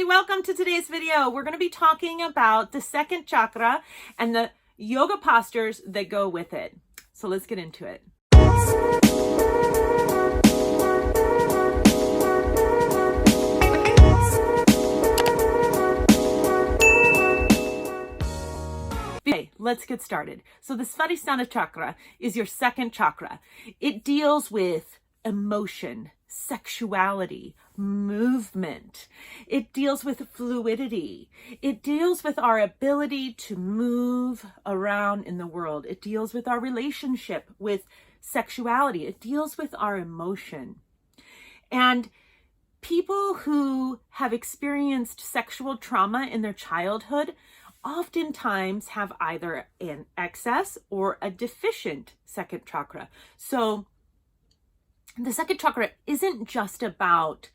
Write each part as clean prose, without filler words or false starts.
everybody, welcome to today's video. We're going to be talking about the second chakra and the yoga postures that go with it. So let's get into it. Okay, let's get started. So the Satayasvapna chakra is your second chakra. It deals with emotion, sexuality, movement. It deals with fluidity. It deals with our ability to move around in the world. It deals with our relationship with sexuality. It deals with our emotion. And people who have experienced sexual trauma in their childhood oftentimes have either an excess or a deficient second chakra. So the second chakra isn't just about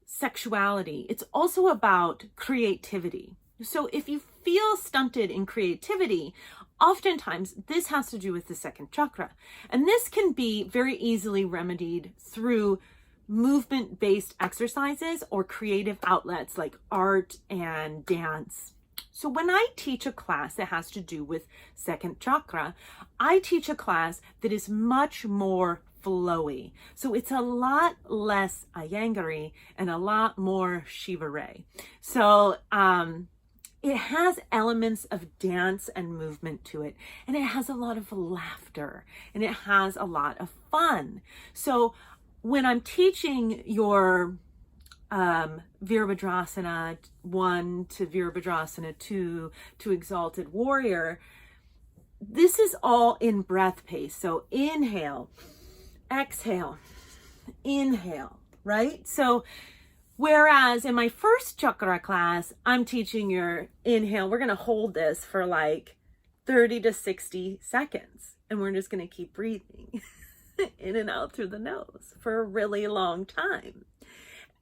sexuality. It's also about creativity. So if you feel stunted in creativity, oftentimes this has to do with the second chakra. And this can be very easily remedied through movement-based exercises or creative outlets like art and dance. So when I teach a class that has to do with second chakra, I teach a class that is much more flowy. So it's a lot less Iyengari and a lot more Shiva-Re. So it has elements of dance and movement to it, and it has a lot of laughter, and it has a lot of fun. So when I'm teaching your Virabhadrasana 1 to Virabhadrasana 2 to Exalted Warrior, this is all in breath pace. So inhale, exhale, inhale, right? So whereas in my first chakra class, I'm teaching your inhale. We're going to hold this for like 30 to 60 seconds. And we're just going to keep breathing in and out through the nose for a really long time.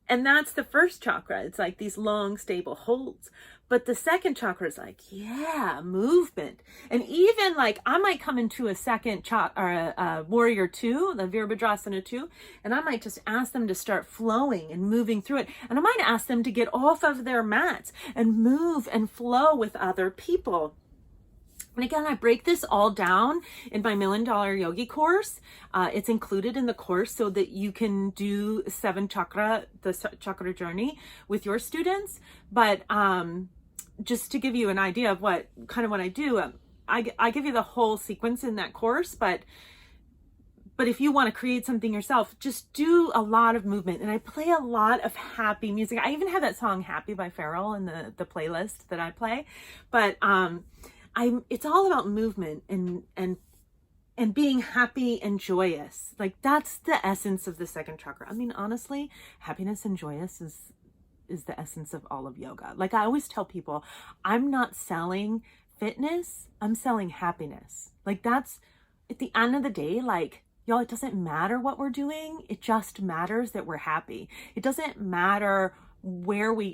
And that's the first chakra. It's like these long, stable holds. But the second chakra is like, yeah, movement. And even like, I might come into a second chakra, or Warrior 2, the Virabhadrasana 2, and I might just ask them to start flowing and moving through it. And I might ask them to get off of their mats and move and flow with other people. And again, I break this all down in my $1 Million Yogi course. It's included in the course so that you can do the chakra journey with your students. But just to give you an idea of what I do, I give you the whole sequence in that course. But if you want to create something yourself, just do a lot of movement. And I play a lot of happy music. I even have that song Happy by Pharrell in the playlist that I play. But it's all about movement and being happy and joyous. Like that's the essence of the second chakra. I mean, honestly, happiness and joyous is the essence of all of yoga. Like I always tell people, I'm not selling fitness, I'm selling happiness. Like that's at the end of the day, like y'all, it doesn't matter what we're doing. It just matters that we're happy. It doesn't matter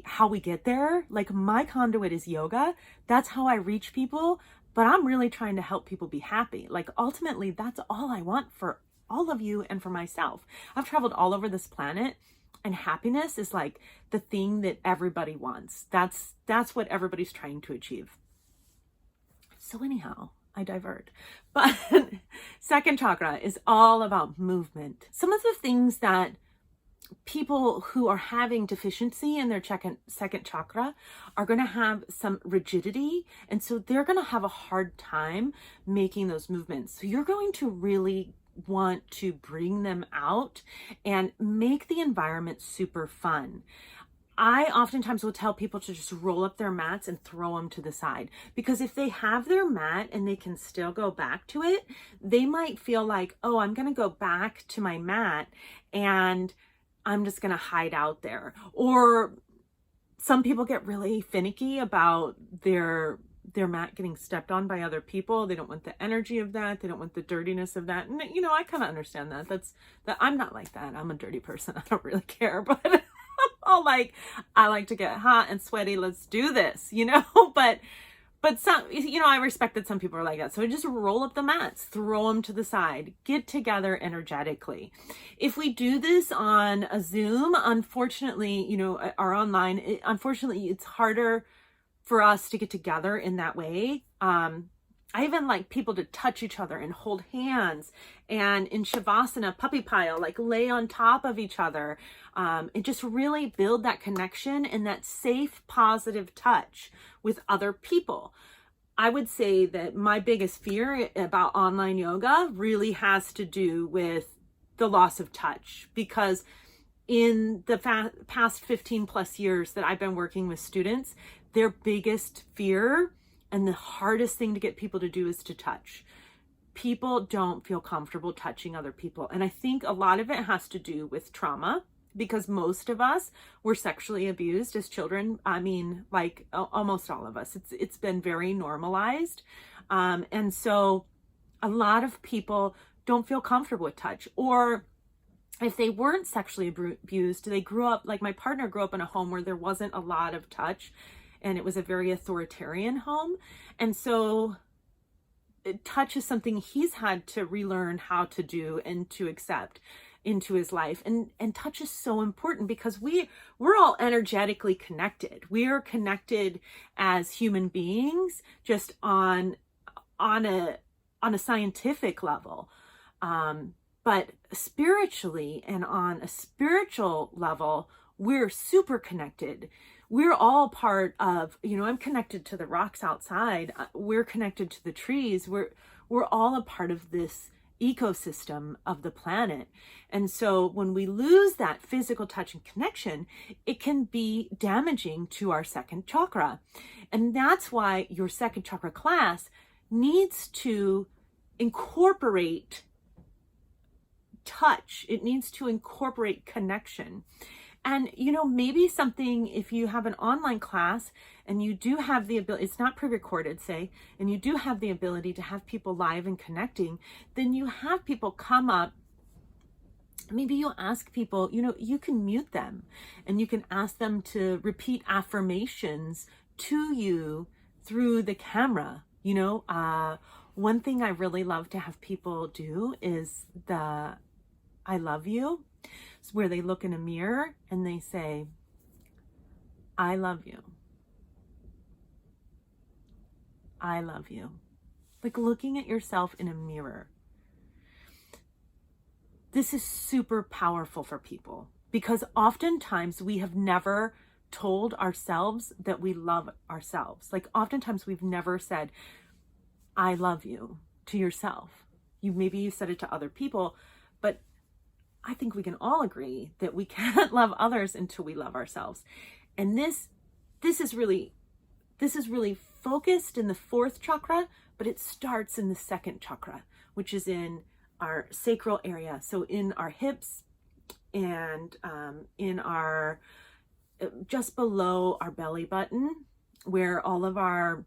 how we get there. Like my conduit is yoga. That's how I reach people, but I'm really trying to help people be happy. Like ultimately, that's all I want for all of you and for myself. I've traveled all over this planet, and happiness is like the thing that everybody wants. That's what everybody's trying to achieve. So anyhow, I divert. But second chakra is all about movement. Some of the things that people who are having deficiency in their second chakra are going to have some rigidity. And so they're going to have a hard time making those movements. So you're going to really want to bring them out and make the environment super fun. I oftentimes will tell people to just roll up their mats and throw them to the side, because if they have their mat and they can still go back to it, they might feel like, oh, I'm going to go back to my mat and I'm just going to hide out there. Or some people get really finicky about their mat getting stepped on by other people. They don't want the energy of that. They don't want the dirtiness of that. And you know, I kind of understand that. I'm not like that. I'm a dirty person. I don't really care, but I like to get hot and sweaty. Let's do this, you know, but But some, I respect that some people are like that. So just roll up the mats, throw them to the side, get together energetically. If we do this on a Zoom, unfortunately, or online, unfortunately, it's harder for us to get together in that way. I even like people to touch each other and hold hands, and in Shavasana, puppy pile, like lay on top of each other, and just really build that connection and that safe, positive touch with other people. I would say that my biggest fear about online yoga really has to do with the loss of touch, because in the past 15 plus years that I've been working with students, their biggest fear and the hardest thing to get people to do is to touch. People don't feel comfortable touching other people. And I think a lot of it has to do with trauma, because most of us were sexually abused as children. I mean, like almost all of us. It's been very normalized. And so a lot of people don't feel comfortable with touch. Or if they weren't sexually abused, they grew up, like my partner grew up in a home where there wasn't a lot of touch, and it was a very authoritarian home. And so touch is something he's had to relearn how to do and to accept into his life. And touch is so important, because we're all energetically connected. We are connected as human beings, just on a scientific level. But spiritually and on a spiritual level, we're super connected. We're all part of, I'm connected to the rocks outside. We're connected to the trees. We're all a part of this ecosystem of the planet. And so when we lose that physical touch and connection, it can be damaging to our second chakra. And that's why your second chakra class needs to incorporate touch. It needs to incorporate connection. And, maybe something, if you have an online class and you do have the ability, it's not pre-recorded, say, and you do have the ability to have people live and connecting, then you have people come up. Maybe you ask people, you can mute them and you can ask them to repeat affirmations to you through the camera. One thing I really love to have people do is the I love you. It's where they look in a mirror and they say, I love you. I love you. Like looking at yourself in a mirror. This is super powerful for people, because oftentimes we have never told ourselves that we love ourselves. Like oftentimes we've never said, I love you to yourself. Maybe you said it to other people, but I think we can all agree that we can't love others until we love ourselves. And this is really focused in the fourth chakra, but it starts in the second chakra, which is in our sacral area. So in our hips and in our, just below our belly button, where all of our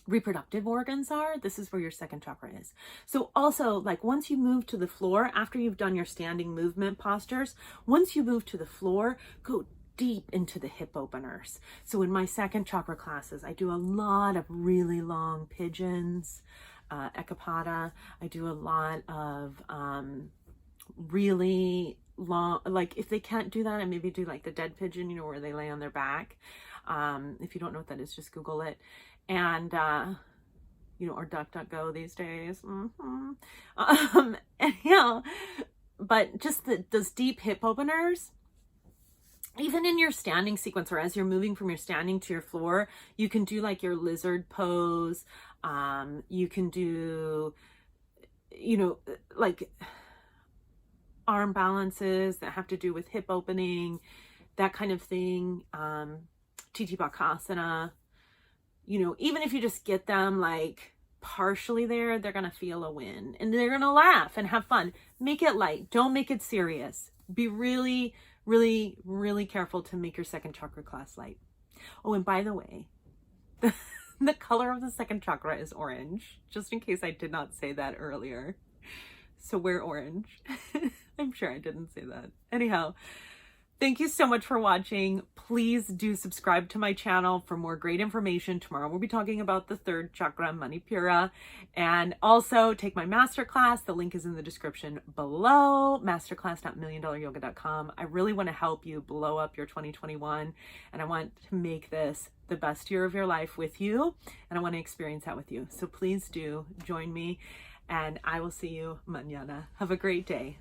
reproductive organs are, this is where your second chakra is. So also, like once you move to the floor, after you've done your standing movement postures, once you move to the floor, go deep into the hip openers. So in my second chakra classes, I do a lot of really long pigeons, ekapada. I do a lot of really long, like if they can't do that, I maybe do like the dead pigeon, where they lay on their back. If you don't know what that is, just Google it. And, or DuckDuckGo these days. But just those deep hip openers, even in your standing sequence, or as you're moving from your standing to your floor, you can do like your lizard pose. You can do, like arm balances that have to do with hip opening, that kind of thing. Bakasana. Even if you just get them like partially there, they're going to feel a win and they're going to laugh and have fun. Make it light. Don't make it serious. Be really, really, really careful to make your second chakra class light. Oh, and by the way, the color of the second chakra is orange, just in case I did not say that earlier. So wear orange. I'm sure I didn't say that. Anyhow, Thank you so much for watching. Please do subscribe to my channel for more great information. Tomorrow we'll be talking about the third chakra, Manipura, and also take my masterclass. The link is in the description below, masterclass.milliondollaryoga.com. I really want to help you blow up your 2021, and I want to make this the best year of your life with you, and I want to experience that with you. So please do join me, and I will see you mañana. Have a great day.